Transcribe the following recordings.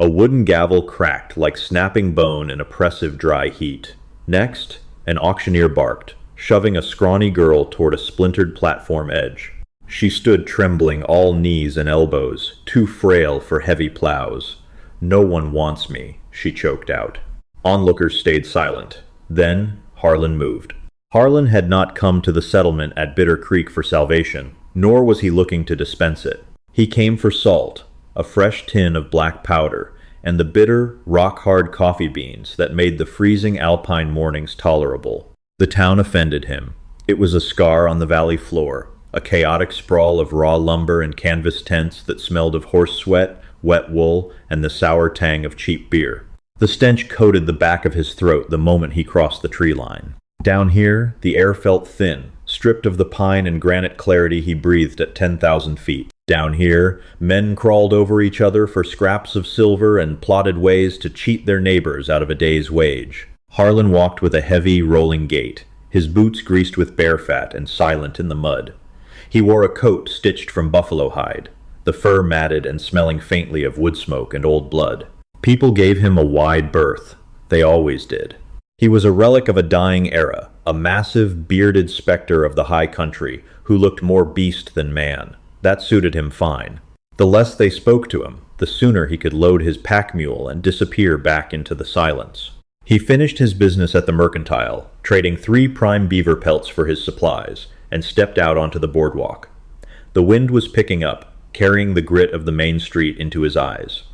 A wooden gavel cracked like snapping bone in oppressive dry heat. Next, an auctioneer barked, shoving a scrawny girl toward a splintered platform edge. She stood trembling, all knees and elbows, too frail for heavy plows. "No one wants me," she choked out. Onlookers stayed silent. Then Harlan moved. Harlan had not come to the settlement at Bitter Creek for salvation, nor was he looking to dispense it. He came for salt, a fresh tin of black powder, and the bitter, rock-hard coffee beans that made the freezing alpine mornings tolerable. The town offended him. It was a scar on the valley floor, a chaotic sprawl of raw lumber and canvas tents that smelled of horse sweat, wet wool, and the sour tang of cheap beer. The stench coated the back of his throat the moment he crossed the tree line. Down here, the air felt thin, stripped of the pine and granite clarity he breathed at 10,000 feet. Down here, men crawled over each other for scraps of silver and plotted ways to cheat their neighbors out of a day's wage. Harlan walked with a heavy, rolling gait, his boots greased with bear fat and silent in the mud. He wore a coat stitched from buffalo hide, the fur matted and smelling faintly of wood smoke and old blood. People gave him a wide berth. They always did. He was a relic of a dying era, a massive, bearded specter of the high country who looked more beast than man. That suited him fine. The less they spoke to him, the sooner he could load his pack mule and disappear back into the silence. He finished his business at the Mercantile, trading 3 prime beaver pelts for his supplies, and stepped out onto the boardwalk. The wind was picking up, carrying the grit of the main street into his eyes.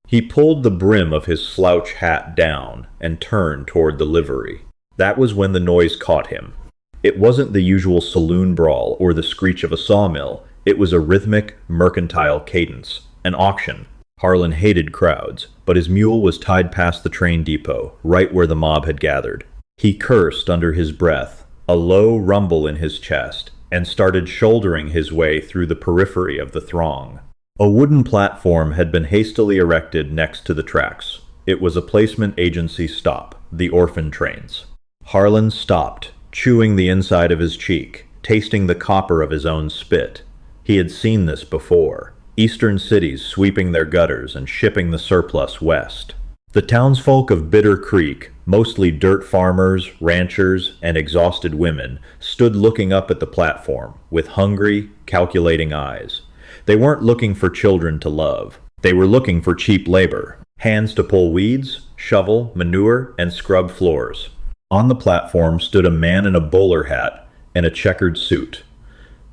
He pulled the brim of his slouch hat down and turned toward the livery. That was when the noise caught him. It wasn't the usual saloon brawl or the screech of a sawmill. It was a rhythmic, mercantile cadence, an auction. Harlan hated crowds, but his mule was tied past the train depot, right where the mob had gathered. He cursed under his breath, a low rumble in his chest, and started shouldering his way through the periphery of the throng. A wooden platform had been hastily erected next to the tracks. It was a placement agency stop, the orphan trains. Harlan stopped, chewing the inside of his cheek, tasting the copper of his own spit. He had seen this before. Eastern cities sweeping their gutters and shipping the surplus west. The townsfolk of Bitter Creek, mostly dirt farmers, ranchers, and exhausted women, stood looking up at the platform with hungry, calculating eyes. They weren't looking for children to love. They were looking for cheap labor, hands to pull weeds, shovel, manure, and scrub floors. On the platform stood a man in a bowler hat and a checkered suit.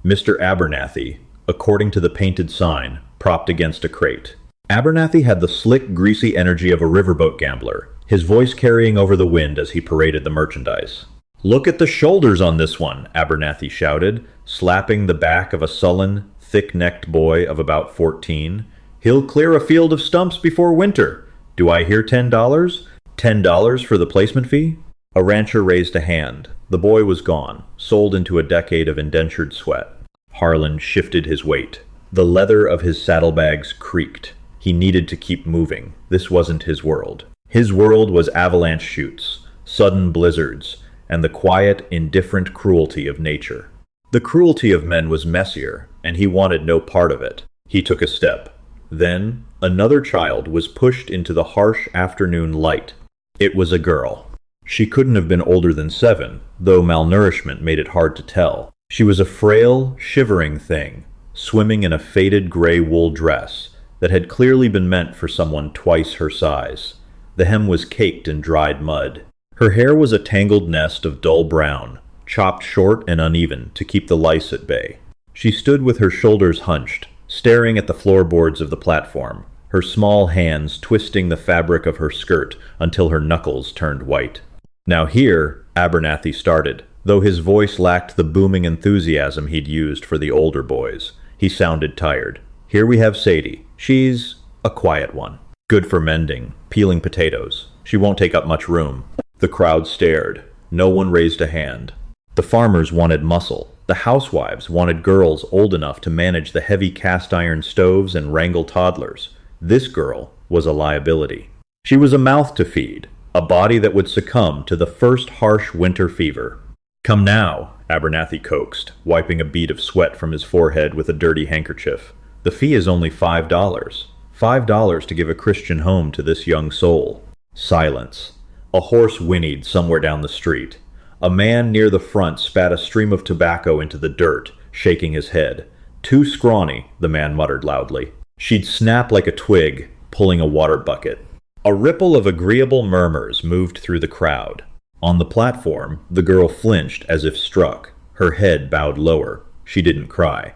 Mr. Abernathy, according to the painted sign, propped against a crate. Abernathy had the slick, greasy energy of a riverboat gambler, his voice carrying over the wind as he paraded the merchandise. "Look at the shoulders on this one," Abernathy shouted, slapping the back of a sullen, thick-necked boy of about 14. "He'll clear a field of stumps before winter. Do I hear $10? $10 for the placement fee?" A rancher raised a hand. The boy was gone, sold into a decade of indentured sweat. Harlan shifted his weight. The leather of his saddlebags creaked. He needed to keep moving. This wasn't his world. His world was avalanche chutes, sudden blizzards, and the quiet, indifferent cruelty of nature. The cruelty of men was messier, and he wanted no part of it. He took a step. Then, another child was pushed into the harsh afternoon light. It was a girl. She couldn't have been older than 7, though malnourishment made it hard to tell. She was a frail, shivering thing, swimming in a faded gray wool dress that had clearly been meant for someone twice her size. The hem was caked in dried mud. Her hair was a tangled nest of dull brown, chopped short and uneven to keep the lice at bay. She stood with her shoulders hunched, staring at the floorboards of the platform, her small hands twisting the fabric of her skirt until her knuckles turned white. "Now here," Abernathy started, though his voice lacked the booming enthusiasm he'd used for the older boys. He sounded tired. "Here we have Sadie. She's a quiet one. Good for mending, peeling potatoes. She won't take up much room." The crowd stared. No one raised a hand. The farmers wanted muscle. The housewives wanted girls old enough to manage the heavy cast-iron stoves and wrangle toddlers. This girl was a liability. She was a mouth to feed, a body that would succumb to the first harsh winter fever. "Come now," Abernathy coaxed, wiping a bead of sweat from his forehead with a dirty handkerchief. "The fee is only $5. $5 to give a Christian home to this young soul. Silence. A horse whinnied somewhere down the street. A man near the front spat a stream of tobacco into the dirt, shaking his head. "Too scrawny," the man muttered loudly. "She'd snap like a twig, pulling a water bucket." A ripple of agreeable murmurs moved through the crowd. On the platform, the girl flinched as if struck, her head bowed lower. She didn't cry.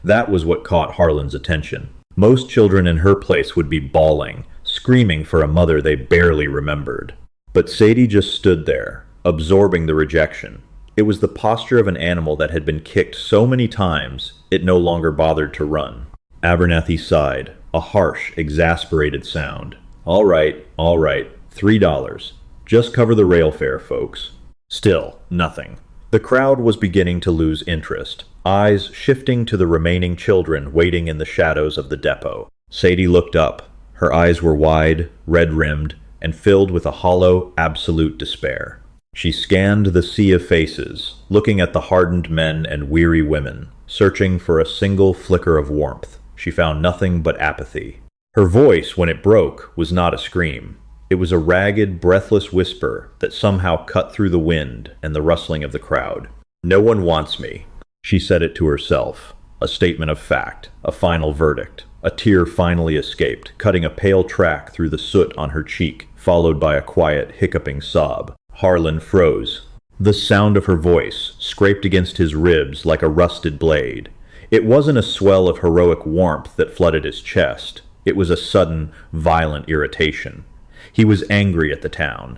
That was what caught Harlan's attention. Most children in her place would be bawling, screaming for a mother they barely remembered. But Sadie just stood there, absorbing the rejection. It was the posture of an animal that had been kicked so many times it no longer bothered to run. Abernathy sighed, a harsh, exasperated sound. All right, $3. Just cover the rail fare, folks." Still, nothing. The crowd was beginning to lose interest, eyes shifting to the remaining children waiting in the shadows of the depot. Sadie looked up. Her eyes were wide, red-rimmed, and filled with a hollow, absolute despair. She scanned the sea of faces, looking at the hardened men and weary women, searching for a single flicker of warmth. She found nothing but apathy. Her voice, when it broke, was not a scream. It was a ragged, breathless whisper that somehow cut through the wind and the rustling of the crowd. "No one wants me." She said it to herself, a statement of fact, a final verdict. A tear finally escaped, cutting a pale track through the soot on her cheek, followed by a quiet, hiccuping sob. Harlan froze. The sound of her voice scraped against his ribs like a rusted blade. It wasn't a swell of heroic warmth that flooded his chest. It was a sudden, violent irritation. He was angry at the town.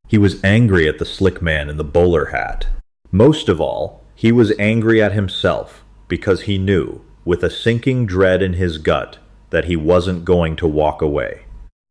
He was angry at the slick man in the bowler hat. Most of all, he was angry at himself, because he knew, with a sinking dread in his gut, that he wasn't going to walk away.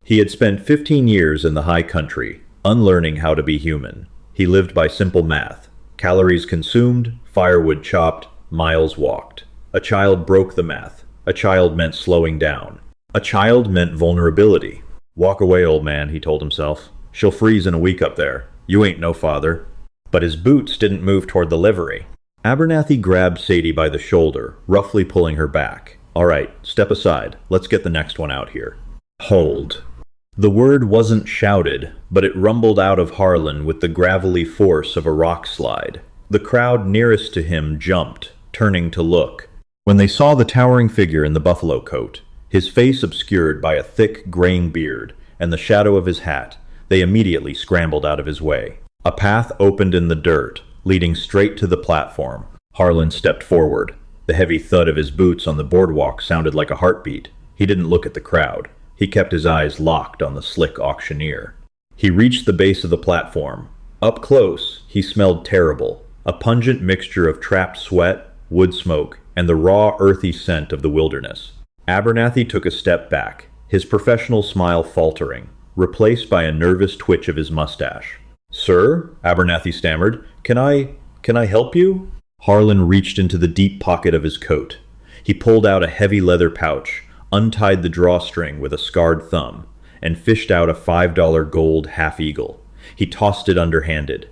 He had spent 15 years in the high country, unlearning how to be human. He lived by simple math. Calories consumed, firewood chopped, miles walked. A child broke the math. A child meant slowing down. A child meant vulnerability. "Walk away, old man," he told himself. "She'll freeze in a week up there. You ain't no father." But his boots didn't move toward the livery. Abernathy grabbed Sadie by the shoulder, roughly pulling her back. "All right, step aside. Let's get the next one out here." Hold. The word wasn't shouted, but it rumbled out of Harlan with the gravelly force of a rock slide. The crowd nearest to him jumped, turning to look. When they saw the towering figure in the buffalo coat, his face obscured by a thick, graying beard, and the shadow of his hat, they immediately scrambled out of his way. A path opened in the dirt, leading straight to the platform. Harlan stepped forward. The heavy thud of his boots on the boardwalk sounded like a heartbeat. He didn't look at the crowd. He kept his eyes locked on the slick auctioneer. He reached the base of the platform. Up close, he smelled terrible, a pungent mixture of trapped sweat, wood smoke, and the raw, earthy scent of the wilderness. Abernathy took a step back, his professional smile faltering, replaced by a nervous twitch of his mustache. "Sir," Abernathy stammered, Can I help you?" Harlan reached into the deep pocket of his coat. He pulled out a heavy leather pouch, untied the drawstring with a scarred thumb, and fished out a $5 gold half-eagle. He tossed it underhanded.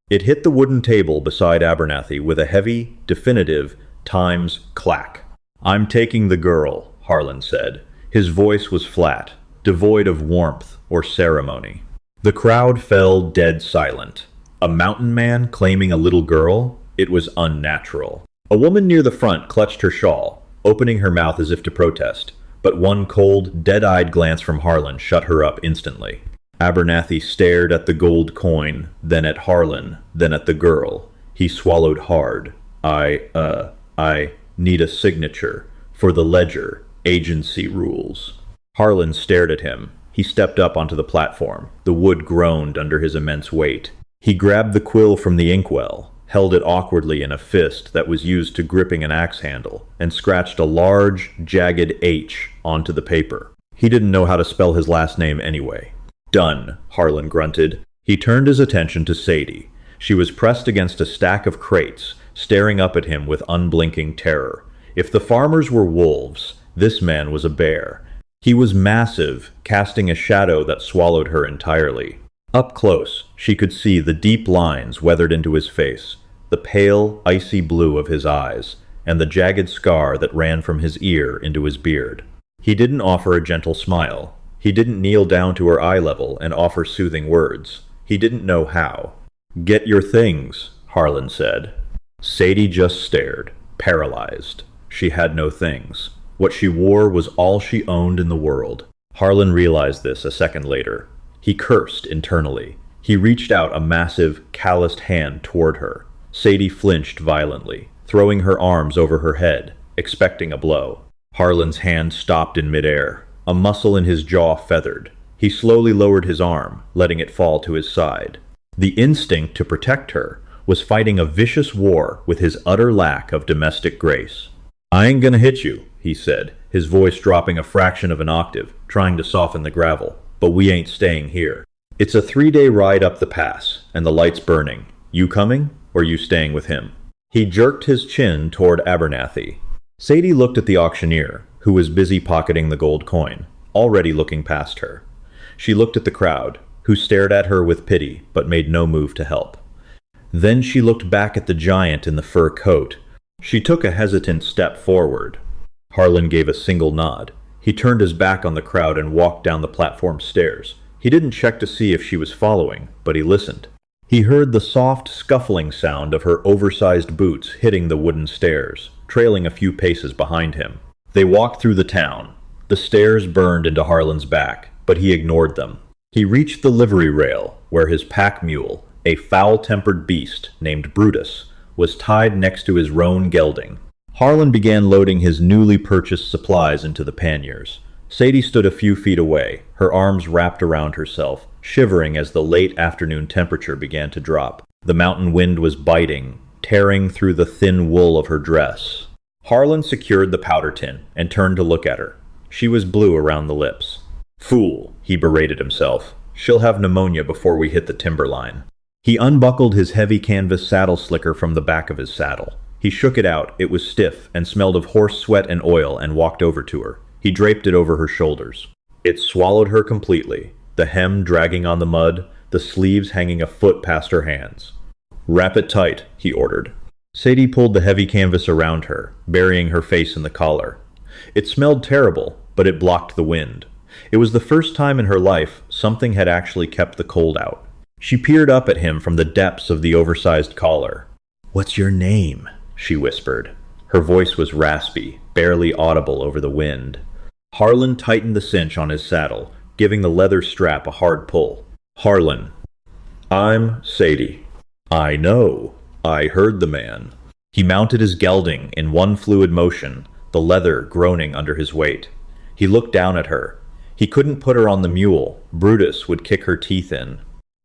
It hit the wooden table beside Abernathy with a heavy, definitive, times clack. "I'm taking the girl," Harlan said. His voice was flat, devoid of warmth or ceremony. The crowd fell dead silent. A mountain man claiming a little girl? It was unnatural. A woman near the front clutched her shawl, opening her mouth as if to protest, but one cold, dead-eyed glance from Harlan shut her up instantly. Abernathy stared at the gold coin, then at Harlan, then at the girl. He swallowed hard. I need a signature. For the ledger. Agency rules." Harlan stared at him. He stepped up onto the platform. The wood groaned under his immense weight. He grabbed the quill from the inkwell, held it awkwardly in a fist that was used to gripping an axe handle, and scratched a large, jagged H onto the paper. He didn't know how to spell his last name anyway. "Done," Harlan grunted. He turned his attention to Sadie. She was pressed against a stack of crates, staring up at him with unblinking terror. If the farmers were wolves, this man was a bear. He was massive, casting a shadow that swallowed her entirely. Up close, she could see the deep lines weathered into his face, the pale, icy blue of his eyes, and the jagged scar that ran from his ear into his beard. He didn't offer a gentle smile. He didn't kneel down to her eye level and offer soothing words. He didn't know how. "Get your things," Harlan said. Sadie just stared, paralyzed. She had no things. What she wore was all she owned in the world. Harlan realized this a second later. He cursed internally. He reached out a massive, calloused hand toward her. Sadie flinched violently, throwing her arms over her head, expecting a blow. Harlan's hand stopped in midair. A muscle in his jaw feathered. He slowly lowered his arm, letting it fall to his side. The instinct to protect her was fighting a vicious war with his utter lack of domestic grace. "I ain't gonna hit you," he said, his voice dropping a fraction of an octave, trying to soften the gravel. "But we ain't staying here. It's a 3-day ride up the pass, and the light's burning. You coming, or you staying with him?" He jerked his chin toward Abernathy. Sadie looked at the auctioneer, who was busy pocketing the gold coin, already looking past her. She looked at the crowd, who stared at her with pity, but made no move to help. Then she looked back at the giant in the fur coat. She took a hesitant step forward. Harlan gave a single nod. He turned his back on the crowd and walked down the platform stairs. He didn't check to see if she was following, but he listened. He heard the soft, scuffling sound of her oversized boots hitting the wooden stairs, trailing a few paces behind him. They walked through the town. The stairs burned into Harlan's back, but he ignored them. He reached the livery rail, where his pack mule, a foul-tempered beast named Brutus, was tied next to his roan gelding. Harlan began loading his newly purchased supplies into the panniers. Sadie stood a few feet away, her arms wrapped around herself, shivering as the late afternoon temperature began to drop. The mountain wind was biting, tearing through the thin wool of her dress. Harlan secured the powder tin and turned to look at her. She was blue around the lips. "Fool," he berated himself. "She'll have pneumonia before we hit the timberline." He unbuckled his heavy canvas saddle slicker from the back of his saddle. He shook it out. It was stiff and smelled of horse sweat and oil, and walked over to her. He draped it over her shoulders. It swallowed her completely, the hem dragging on the mud, the sleeves hanging a foot past her hands. "Wrap it tight," he ordered. Sadie pulled the heavy canvas around her, burying her face in the collar. It smelled terrible, but it blocked the wind. It was the first time in her life something had actually kept the cold out. She peered up at him from the depths of the oversized collar. "What's your name?" she whispered. Her voice was raspy, barely audible over the wind. Harlan tightened the cinch on his saddle, giving the leather strap a hard pull. "Harlan." "I'm Sadie." "I know. I heard the man." He mounted his gelding in one fluid motion, the leather groaning under his weight. He looked down at her. He couldn't put her on the mule. Brutus would kick her teeth in.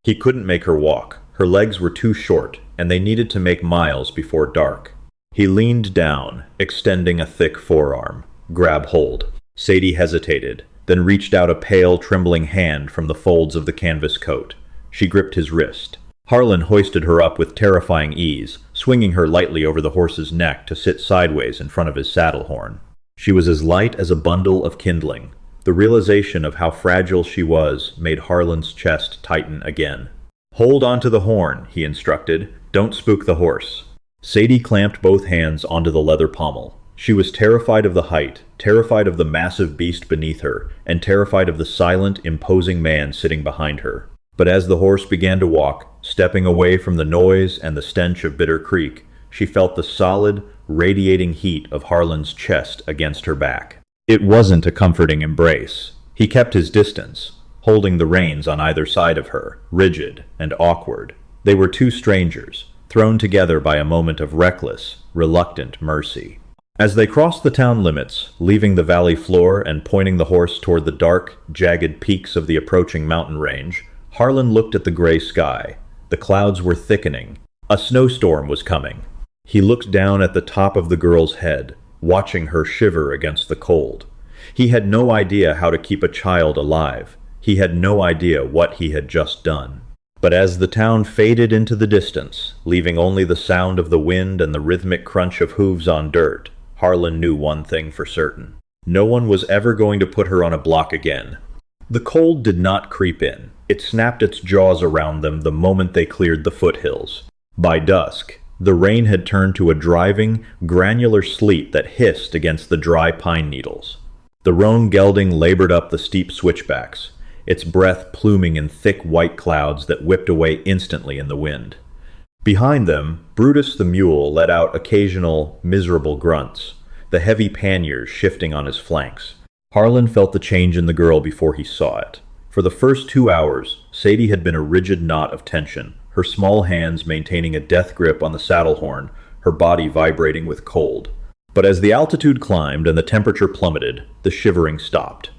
He couldn't make her walk. Her legs were too short, and they needed to make miles before dark. He leaned down, extending a thick forearm. "Grab hold." Sadie hesitated, then reached out a pale, trembling hand from the folds of the canvas coat. She gripped his wrist. Harlan hoisted her up with terrifying ease, swinging her lightly over the horse's neck to sit sideways in front of his saddle horn. She was as light as a bundle of kindling. The realization of how fragile she was made Harlan's chest tighten again. "Hold onto the horn," he instructed. "Don't spook the horse." Sadie clamped both hands onto the leather pommel. She was terrified of the height, terrified of the massive beast beneath her, and terrified of the silent, imposing man sitting behind her. But as the horse began to walk, stepping away from the noise and the stench of Bitter Creek, she felt the solid, radiating heat of Harlan's chest against her back. It wasn't a comforting embrace. He kept his distance, holding the reins on either side of her, rigid and awkward. They were two strangers, thrown together by a moment of reckless, reluctant mercy. As they crossed the town limits, leaving the valley floor and pointing the horse toward the dark, jagged peaks of the approaching mountain range, Harlan looked at the gray sky. The clouds were thickening. A snowstorm was coming. He looked down at the top of the girl's head, watching her shiver against the cold. He had no idea how to keep a child alive. He had no idea what he had just done. But as the town faded into the distance, leaving only the sound of the wind and the rhythmic crunch of hooves on dirt, Harlan knew one thing for certain. No one was ever going to put her on a block again. The cold did not creep in. It snapped its jaws around them the moment they cleared the foothills. By dusk, the rain had turned to a driving, granular sleet that hissed against the dry pine needles. The roan gelding labored up the steep switchbacks, its breath pluming in thick white clouds that whipped away instantly in the wind. Behind them, Brutus the mule let out occasional, miserable grunts, the heavy panniers shifting on his flanks. Harlan felt the change in the girl before he saw it. For the first 2 hours, Sadie had been a rigid knot of tension, her small hands maintaining a death grip on the saddle horn, her body vibrating with cold. But as the altitude climbed and the temperature plummeted, the shivering stopped.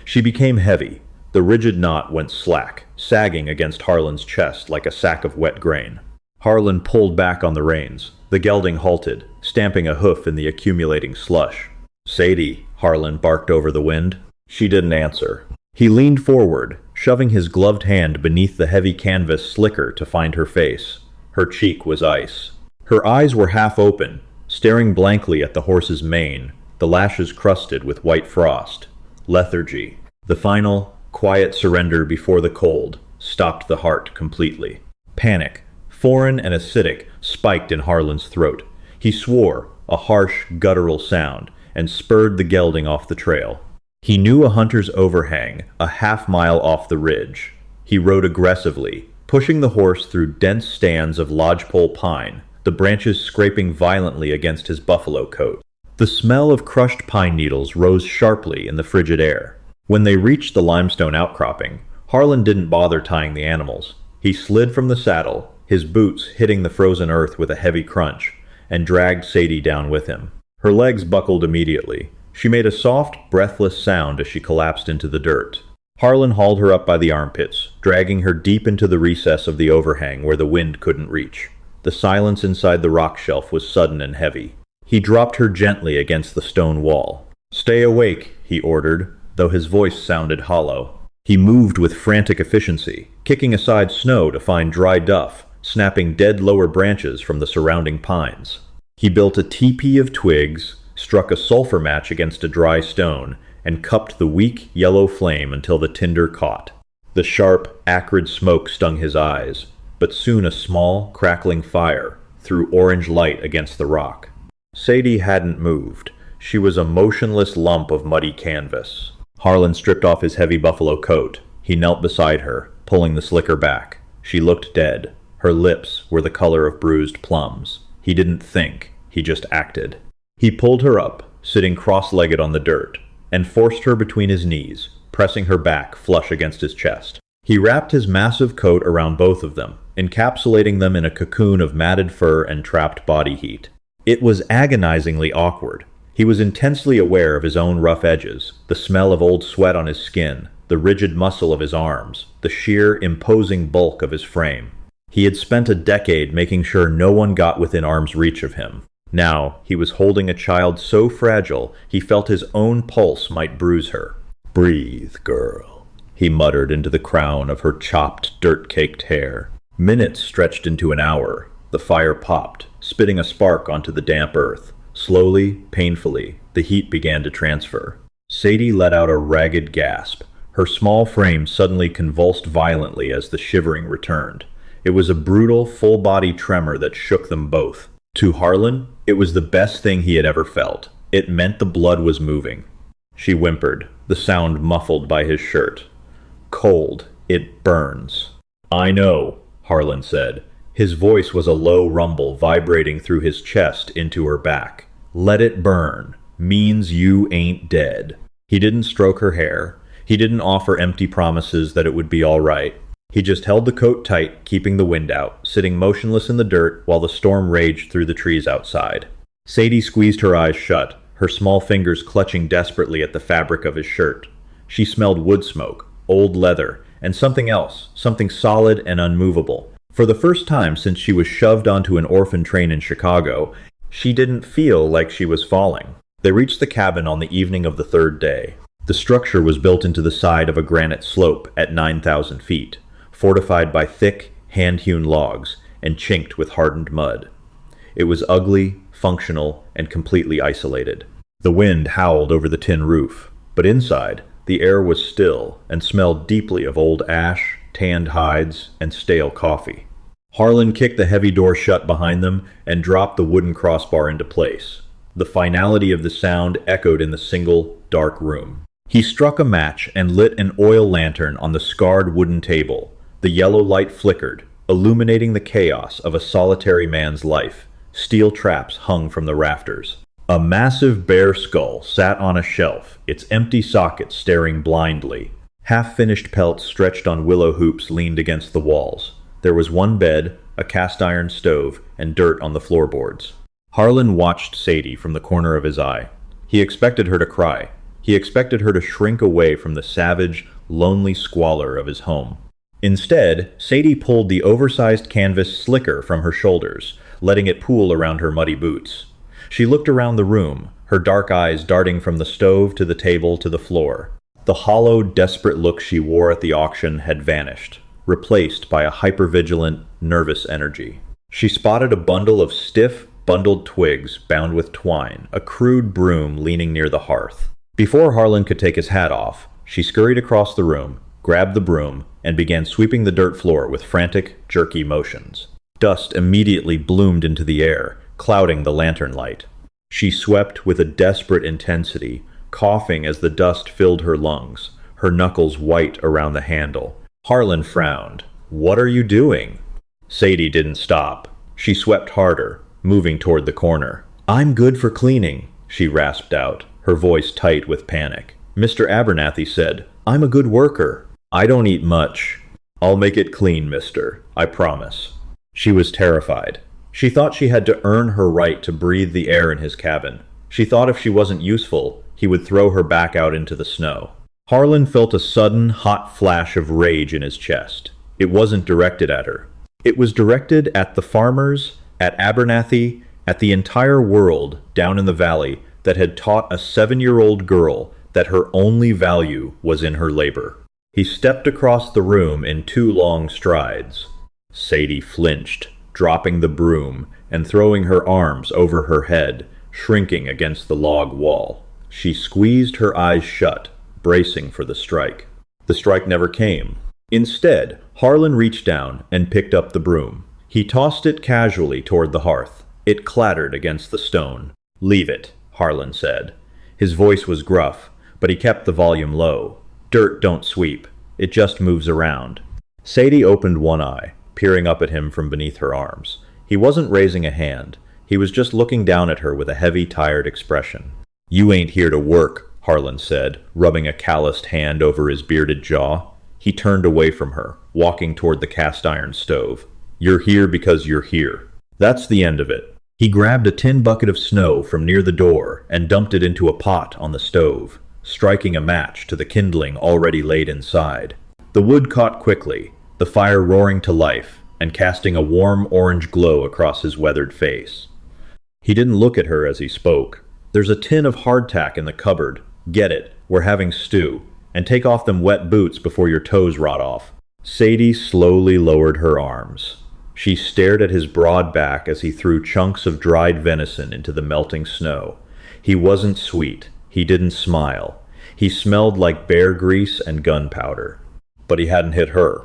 She became heavy. The rigid knot went slack, sagging against Harlan's chest like a sack of wet grain. Harlan pulled back on the reins. The gelding halted, stamping a hoof in the accumulating slush. "Sadie," Harlan barked over the wind. She didn't answer. He leaned forward, shoving his gloved hand beneath the heavy canvas slicker to find her face. Her cheek was ice. Her eyes were half open, staring blankly at the horse's mane, the lashes crusted with white frost. Lethargy, the final, quiet surrender before the cold, stopped the heart completely. Panic, foreign and acidic, spiked in Harlan's throat. He swore, a harsh, guttural sound, and spurred the gelding off the trail. He knew a hunter's overhang, a half-mile off the ridge. He rode aggressively, pushing the horse through dense stands of lodgepole pine, the branches scraping violently against his buffalo coat. The smell of crushed pine needles rose sharply in the frigid air. When they reached the limestone outcropping, Harlan didn't bother tying the animals. He slid from the saddle, his boots hitting the frozen earth with a heavy crunch, and dragged Sadie down with him. Her legs buckled immediately. She made a soft, breathless sound as she collapsed into the dirt. Harlan hauled her up by the armpits, dragging her deep into the recess of the overhang where the wind couldn't reach. The silence inside the rock shelf was sudden and heavy. He dropped her gently against the stone wall. "Stay awake," he ordered, though his voice sounded hollow. He moved with frantic efficiency, kicking aside snow to find dry duff, snapping dead lower branches from the surrounding pines. He built a teepee of twigs, struck a sulfur match against a dry stone, and cupped the weak, yellow flame until the tinder caught. The sharp, acrid smoke stung his eyes, but soon a small, crackling fire threw orange light against the rock. Sadie hadn't moved. She was a motionless lump of muddy canvas. Harlan stripped off his heavy buffalo coat. He knelt beside her, pulling the slicker back. She looked dead. Her lips were the color of bruised plums. He didn't think, he just acted. He pulled her up, sitting cross-legged on the dirt, and forced her between his knees, pressing her back flush against his chest. He wrapped his massive coat around both of them, encapsulating them in a cocoon of matted fur and trapped body heat. It was agonizingly awkward. He was intensely aware of his own rough edges, the smell of old sweat on his skin, the rigid muscle of his arms, the sheer, imposing bulk of his frame. He had spent a decade making sure no one got within arm's reach of him. Now, he was holding a child so fragile he felt his own pulse might bruise her. "Breathe, girl," he muttered into the crown of her chopped, dirt-caked hair. Minutes stretched into an hour. The fire popped, spitting a spark onto the damp earth. Slowly, painfully, the heat began to transfer. Sadie let out a ragged gasp. Her small frame suddenly convulsed violently as the shivering returned. It was a brutal, full-body tremor that shook them both. To Harlan, it was the best thing he had ever felt. It meant the blood was moving. She whimpered, the sound muffled by his shirt. "Cold. It burns." "I know," Harlan said. His voice was a low rumble vibrating through his chest into her back. "Let it burn. Means you ain't dead." He didn't stroke her hair. He didn't offer empty promises that it would be all right. He just held the coat tight, keeping the wind out, sitting motionless in the dirt while the storm raged through the trees outside. Sadie squeezed her eyes shut, her small fingers clutching desperately at the fabric of his shirt. She smelled wood smoke, old leather, and something else, something solid and unmovable. For the first time since she was shoved onto an orphan train in Chicago, she didn't feel like she was falling. They reached the cabin on the evening of the third day. The structure was built into the side of a granite slope at 9,000 feet. Fortified by thick, hand-hewn logs, and chinked with hardened mud. It was ugly, functional, and completely isolated. The wind howled over the tin roof, but inside, the air was still and smelled deeply of old ash, tanned hides, and stale coffee. Harlan kicked the heavy door shut behind them and dropped the wooden crossbar into place. The finality of the sound echoed in the single, dark room. He struck a match and lit an oil lantern on the scarred wooden table. The yellow light flickered, illuminating the chaos of a solitary man's life. Steel traps hung from the rafters. A massive bear skull sat on a shelf, its empty sockets staring blindly. Half-finished pelts stretched on willow hoops leaned against the walls. There was one bed, a cast-iron stove, and dirt on the floorboards. Harlan watched Sadie from the corner of his eye. He expected her to cry. He expected her to shrink away from the savage, lonely squalor of his home. Instead, Sadie pulled the oversized canvas slicker from her shoulders, letting it pool around her muddy boots. She looked around the room, her dark eyes darting from the stove to the table to the floor. The hollow, desperate look she wore at the auction had vanished, replaced by a hypervigilant, nervous energy. She spotted a bundle of stiff, bundled twigs bound with twine, a crude broom leaning near the hearth. Before Harlan could take his hat off, she scurried across the room, grabbed the broom, and began sweeping the dirt floor with frantic, jerky motions. Dust immediately bloomed into the air, clouding the lantern light. She swept with a desperate intensity, coughing as the dust filled her lungs, her knuckles white around the handle. Harlan frowned. "What are you doing?" Sadie didn't stop. She swept harder, moving toward the corner. "I'm good for cleaning," she rasped out, her voice tight with panic. "Mr. Abernathy said, I'm a good worker. I don't eat much. I'll make it clean, mister. I promise." She was terrified. She thought she had to earn her right to breathe the air in his cabin. She thought if she wasn't useful, he would throw her back out into the snow. Harlan felt a sudden, hot flash of rage in his chest. It wasn't directed at her. It was directed at the farmers, at Abernathy, at the entire world down in the valley that had taught a 7-year-old girl that her only value was in her labor. He stepped across the room in 2 long strides. Sadie flinched, dropping the broom and throwing her arms over her head, shrinking against the log wall. She squeezed her eyes shut, bracing for the strike. The strike never came. Instead, Harlan reached down and picked up the broom. He tossed it casually toward the hearth. It clattered against the stone. "Leave it," Harlan said. His voice was gruff, but he kept the volume low. "Dirt don't sweep. It just moves around." Sadie opened one eye, peering up at him from beneath her arms. He wasn't raising a hand. He was just looking down at her with a heavy, tired expression. "You ain't here to work," Harlan said, rubbing a calloused hand over his bearded jaw. He turned away from her, walking toward the cast-iron stove. "You're here because you're here. That's the end of it." He grabbed a tin bucket of snow from near the door and dumped it into a pot on the stove, striking a match to the kindling already laid inside. The wood caught quickly, the fire roaring to life and casting a warm orange glow across his weathered face. He didn't look at her as he spoke. "There's a tin of hardtack in the cupboard. Get it. We're having stew. And take off them wet boots before your toes rot off." Sadie slowly lowered her arms. She stared at his broad back as he threw chunks of dried venison into the melting snow. He wasn't sweet. He didn't smile. He smelled like bear grease and gunpowder. But he hadn't hit her.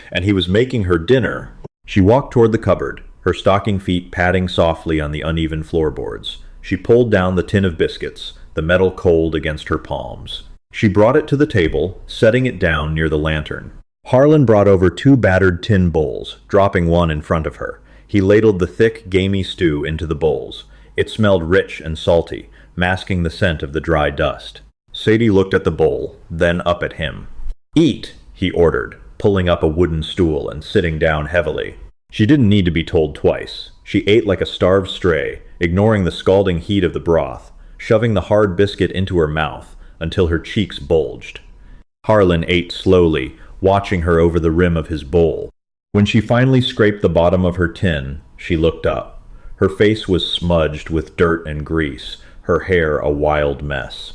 And he was making her dinner. She walked toward the cupboard, her stocking feet padding softly on the uneven floorboards. She pulled down the tin of biscuits, the metal cold against her palms. She brought it to the table, setting it down near the lantern. Harlan brought over 2 battered tin bowls, dropping one in front of her. He ladled the thick, gamey stew into the bowls. It smelled rich and salty, masking the scent of the dry dust. Sadie looked at the bowl, then up at him. "Eat," he ordered, pulling up a wooden stool and sitting down heavily. She didn't need to be told twice. She ate like a starved stray, ignoring the scalding heat of the broth, shoving the hard biscuit into her mouth until her cheeks bulged. Harlan ate slowly, watching her over the rim of his bowl. When she finally scraped the bottom of her tin, she looked up. Her face was smudged with dirt and grease, her hair a wild mess.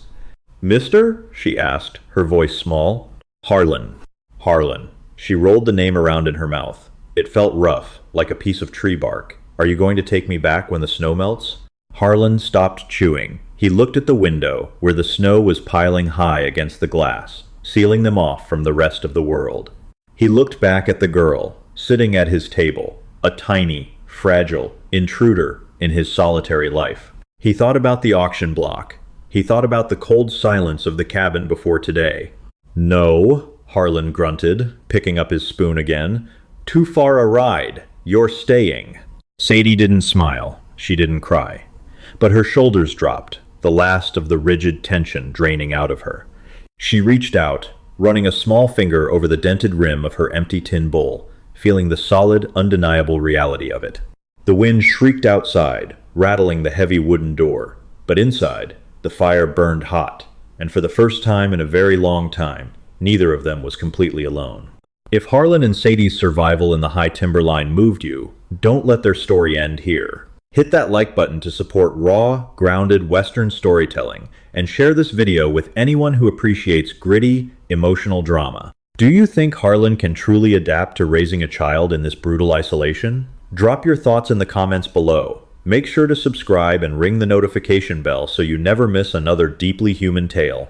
"Mister?" she asked, her voice small. "Harlan." "Harlan." She rolled the name around in her mouth. It felt rough, like a piece of tree bark. "Are you going to take me back when the snow melts?" Harlan stopped chewing. He looked at the window, where the snow was piling high against the glass, sealing them off from the rest of the world. He looked back at the girl, sitting at his table, a tiny, fragile intruder in his solitary life. He thought about the auction block. He thought about the cold silence of the cabin before today. "No," Harlan grunted, picking up his spoon again. "Too far a ride. You're staying." Sadie didn't smile. She didn't cry. But her shoulders dropped, the last of the rigid tension draining out of her. She reached out, running a small finger over the dented rim of her empty tin bowl, feeling the solid, undeniable reality of it. The wind shrieked outside, rattling the heavy wooden door, but inside, the fire burned hot, and for the first time in a very long time, neither of them was completely alone. If Harlan and Sadie's survival in the high timberline moved you, don't let their story end here. Hit that like button to support raw, grounded Western storytelling, and share this video with anyone who appreciates gritty, emotional drama. Do you think Harlan can truly adapt to raising a child in this brutal isolation? Drop your thoughts in the comments below. Make sure to subscribe and ring the notification bell so you never miss another deeply human tale.